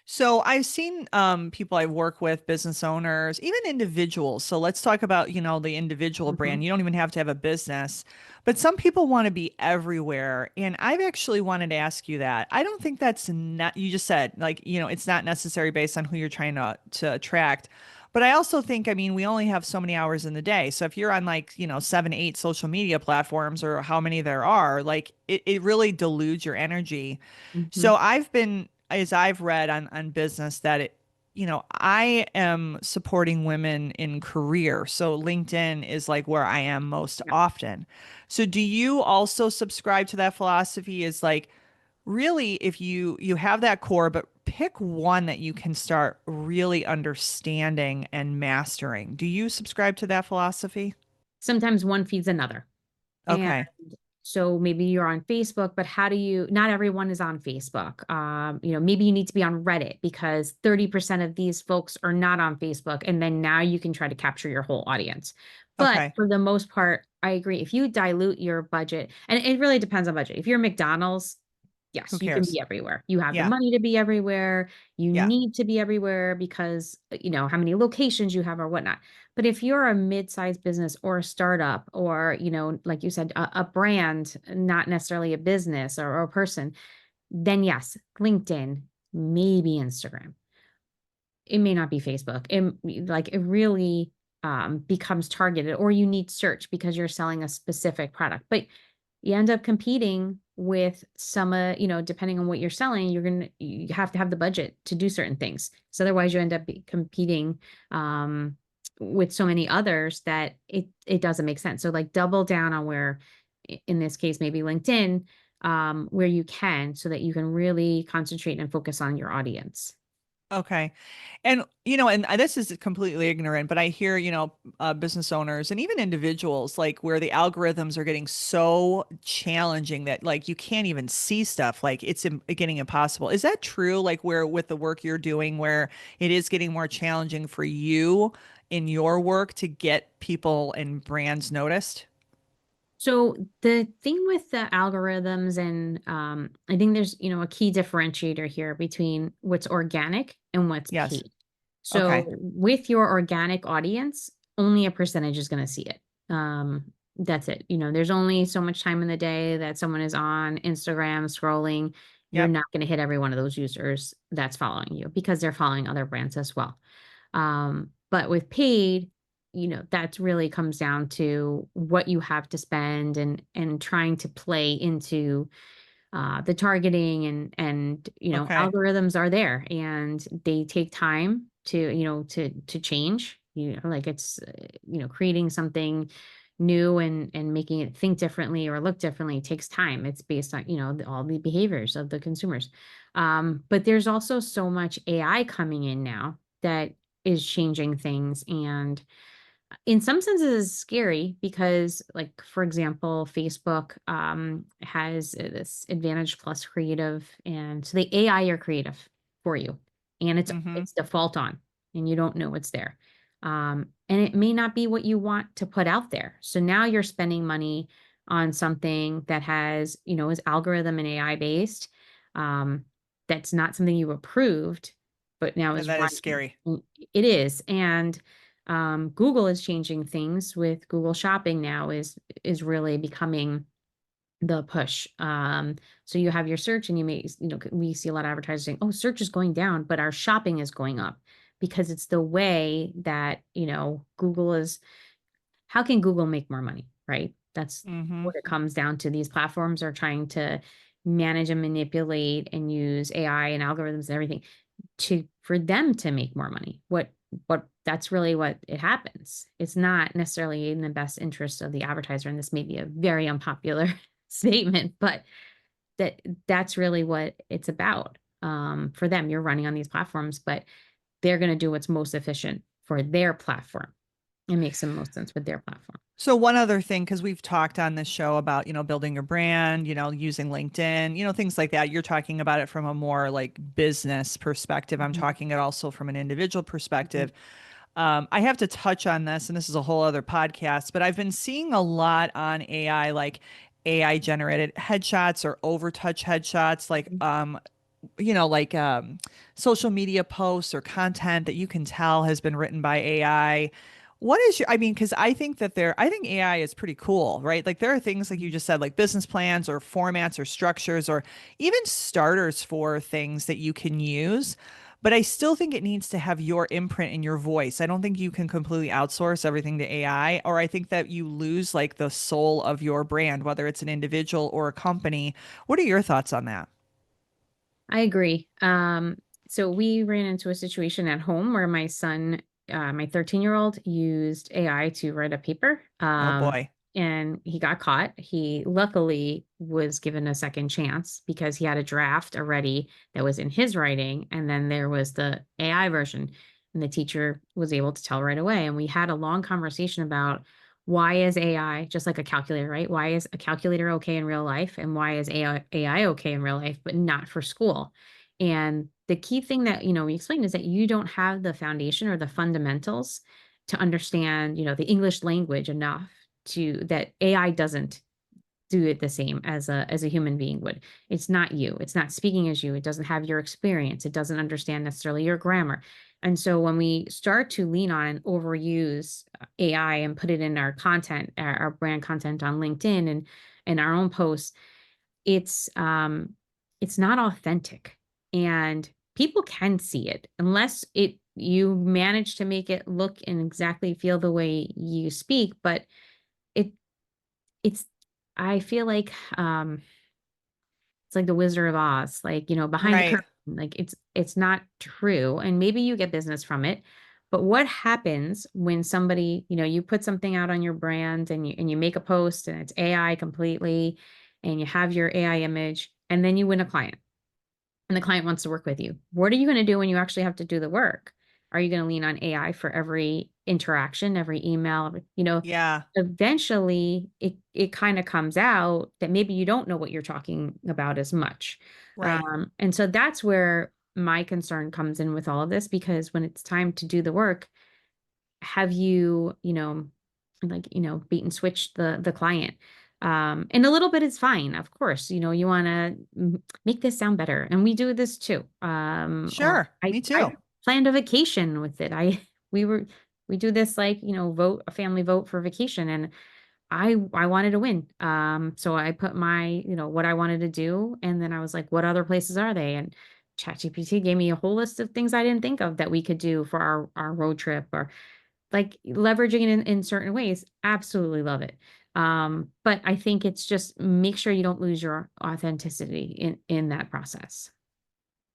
So I've seen people I work with, business owners, even individuals. So let's talk about, the individual Mhm. brand. You don't even have to have a business, but some people want to be everywhere. And I've actually wanted to ask you that. I don't think that's not, you just said, like, it's not necessary based on who you're trying to attract. But I also think, I mean, we only have so many hours in the day. So if you're on like, 7, 8 social media platforms or how many there are, like it really dilutes your energy. Mhm. So as I've read on business that I am supporting women in career. So LinkedIn is like where I am most Yeah. often. So do you also subscribe to that philosophy? Is like really if you have that core, but pick one that you can start really understanding and mastering. Do you subscribe to that philosophy? Sometimes one feeds another. And Okay. so maybe you're on Facebook, but not everyone is on Facebook. Maybe you need to be on Reddit because 30% of these folks are not on Facebook. And then now you can try to capture your whole audience. But Okay. for the most part, I agree. If you dilute your budget, and it really depends on budget. If you're McDonald's, Who yes, you can cares? be everywhere. You have the Yeah. money to be everywhere. You Yeah. need to be everywhere because, how many locations you have or whatnot. But if you're a mid-sized business or a startup, or, like you said, a brand, not necessarily a business or a person, then yes, LinkedIn, maybe Instagram. It may not be Facebook. It really becomes targeted, or you need search because you're selling a specific product. But you end up competing with depending on what you're selling, you have to have the budget to do certain things. So otherwise you end up competing um, with so many others that it doesn't make sense. So like double down on where, in this case, maybe LinkedIn, where you can, so that you can really concentrate and focus on your audience. Okay. And, and this is completely ignorant, but I hear, business owners and even individuals like where the algorithms are getting so challenging that like you can't even see stuff, like it's getting impossible. Is that true? Like where with the work you're doing, where it is getting more challenging for you in your work to get people and brands noticed? So the thing with the algorithms, and I think there's, a key differentiator here between what's organic and what's Yes. paid. So Okay. with your organic audience, only a percentage is going to see it. That's it. There's only so much time in the day that someone is on Instagram scrolling. You're Yep. not going to hit every one of those users that's following you because they're following other brands as well. But with paid, that really comes down to what you have to spend, and trying to play into the targeting, and Okay. algorithms are there, and they take time to to change. Like it's creating something new, and making it think differently or look differently takes time. It's based on all the behaviors of the consumers. But there's also so much AI coming in now that is changing things, and in some senses it's scary because, like, for example, Facebook has this advantage plus creative, and so the AI are creative for you, and it's Mm-hmm. default on, and you don't know it's there. And it may not be what you want to put out there. So now you're spending money on something that has, is algorithm and AI based. Um, that's not something you approved, but now And is that is running. scary. It is. And Google is changing things with Google Shopping now is really becoming the push. So you have your search and we see a lot of advertisers saying, oh, search is going down, but our shopping is going up because it's the way that, Google is, how can Google make more money, right? That's Mm-hmm. what it comes down to. These platforms are trying to manage and manipulate and use AI and algorithms and everything for them to make more money. What that's really what it happens. It's not necessarily in the best interest of the advertiser. And this may be a very unpopular statement, but that's really what it's about. For them, you're running on these platforms, but they're going to do what's most efficient for their platform. It makes the most sense with their platform. So one other thing, because we've talked on this show about, building your brand, using LinkedIn, things like that. You're talking about it from a more like business perspective. I'm Mhm. talking it also from an individual Mhm. perspective. I have to touch on this, and this is a whole other podcast, but I've been seeing a lot on AI, like AI generated headshots or overtouch headshots, like social media posts or content that you can tell has been written by AI. What is your, I mean, because I think AI is pretty cool, right? Like there are things like you just said, like business plans or formats or structures or even starters for things that you can use. But I still think it needs to have your imprint and your voice. I don't think you can completely outsource everything to AI, or I think that you lose like the soul of your brand, whether it's an individual or a company. What are your thoughts on that? I agree. So we ran into a situation at home where my 13-year-old used AI to write a paper. Oh boy. And he got caught. He luckily was given a second chance because he had a draft already that was in his writing. And then there was the AI version. And the teacher was able to tell right away. And we had a long conversation about why is AI just like a calculator, right? Why is a calculator okay in real life? And why is AI okay in real life, but not for school? And the key thing that, we explained is that you don't have the foundation or the fundamentals to understand, the English language enough to that AI doesn't do it the same as a human being would. It's not you. It's not speaking as you. It doesn't have your experience. It doesn't understand necessarily your grammar. And so when we start to lean on and overuse AI and put it in our content, our brand content on LinkedIn and our own posts, it's not authentic. And people can see it unless it you manage to make it look and exactly feel the way you speak, but it it's I feel like it's like the Wizard of Oz, like, behind the Right. curtain, like it's not true. And maybe you get business from it. But what happens when somebody, you put something out on your brand and you make a post and it's AI completely and you have your AI image and then you win a client and the client wants to work with you. What are you going to do when you actually have to do the work? Are you going to lean on AI for every interaction, every email? Yeah. Eventually it kind of comes out that maybe you don't know what you're talking about as much. Right. And so that's where my concern comes in with all of this, because when it's time to do the work, have you, like, beat and switch the client. And a little bit is fine, of course. You want to make this sound better. And we do this too. Or Sure. I Me I too. planned a vacation with it. We were we do this like, vote a family vote for vacation. And I wanted to win. So I put my, what I wanted to do, and then I was like, what other places are they? And ChatGPT gave me a whole list of things I didn't think of that we could do for our road trip, or like leveraging it in certain ways. Absolutely love it. But I think it's just make sure you don't lose your authenticity in that process.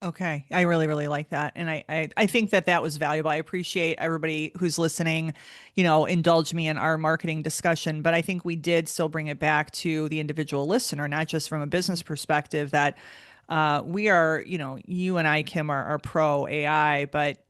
Okay. I really, really like that. And I think that that was valuable. I appreciate everybody who's listening, indulge me in our marketing discussion, but I think we did still bring it back to the individual listener, not just from a business perspective that we are, you and I, Kym, are pro AI, but,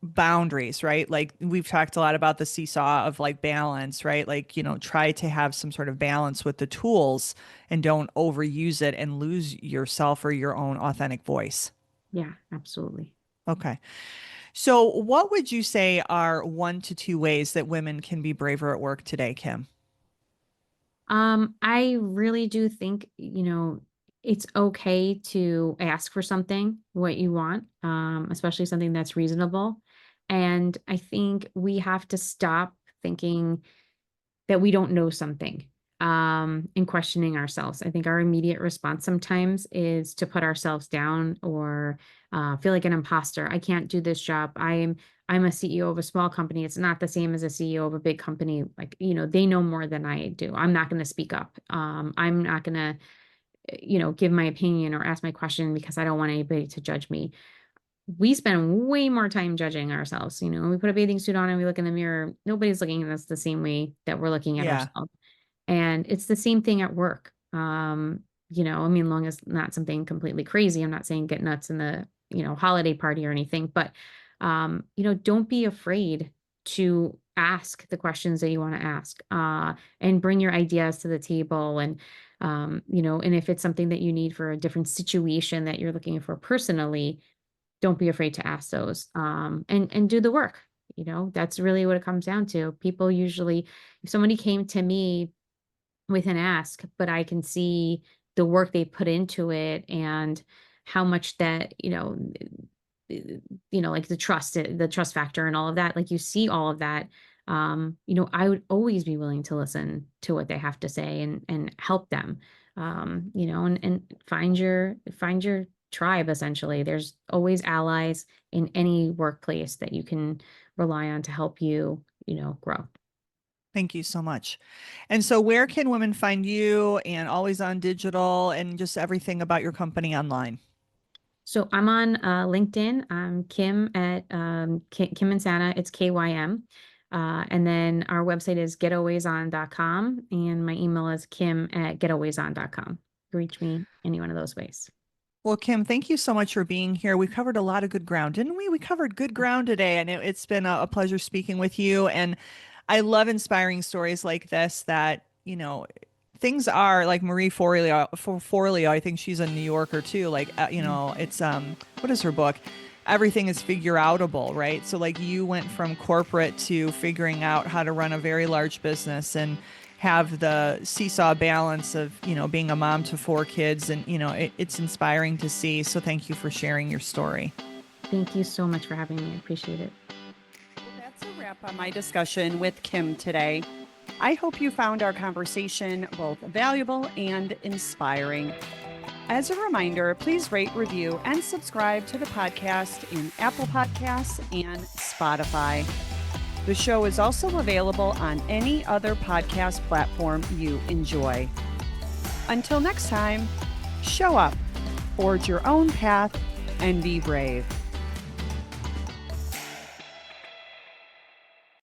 boundaries, right? Like we've talked a lot about the seesaw of like balance, right? Like, try to have some sort of balance with the tools and don't overuse it and lose yourself or your own authentic voice. Yeah, absolutely. Okay. So, what would you say are 1 to 2 ways that women can be braver at work today, Kym? I really do think, it's okay to ask for something, what you want, especially something that's reasonable. And I think we have to stop thinking that we don't know something, and questioning ourselves. I think our immediate response sometimes is to put ourselves down or feel like an imposter. I can't do this job. I'm a CEO of a small company. It's not the same as a CEO of a big company. Like, they know more than I do. I'm not going to speak up. I'm not going to, give my opinion or ask my question because I don't want anybody to judge me. We spend way more time judging ourselves. We put a bathing suit on and we look in the mirror. Nobody's looking at us the same way that we're looking at Yeah. ourselves. And it's the same thing at work. I mean, long as not something completely crazy. I'm not saying get nuts in the, holiday party or anything, but don't be afraid to ask the questions that you want to ask, and bring your ideas to the table. And if it's something that you need for a different situation that you're looking for personally, don't be afraid to ask those, and do the work. That's really what it comes down to. People usually, if somebody came to me with an ask, but I can see the work they put into it and how much that, like the trust factor and all of that, like you see all of that. I would always be willing to listen to what they have to say and help them. And find your tribe. Essentially, there's always allies in any workplace that you can rely on to help you, grow. Thank you so much. And so, where can women find you and Always On Digital and just everything about your company online? So I'm on LinkedIn. I'm Kym at Kym Insana. It's KYM. And then our website is getawayson.com. And my email is kim@getawayson.com. Reach me any one of those ways. Well, Kym, thank you so much for being here. We covered a lot of good ground, didn't we? We covered good ground today, and it's been a pleasure speaking with you. And I love inspiring stories like this that, things are like Marie Forleo, Forleo. I think she's a New Yorker too. Like, it's, what is her book? Everything is figure outable, right? So like you went from corporate to figuring out how to run a very large business and have the seesaw balance of, being a mom to 4 kids. And, it's inspiring to see. So thank you for sharing your story. Thank you so much for having me. I appreciate it. Well, that's a wrap on my discussion with Kym today. I hope you found our conversation both valuable and inspiring. As a reminder, please rate, review, and subscribe to the podcast in Apple Podcasts and Spotify. The show is also available on any other podcast platform you enjoy. Until next time, show up, forge your own path, and be brave.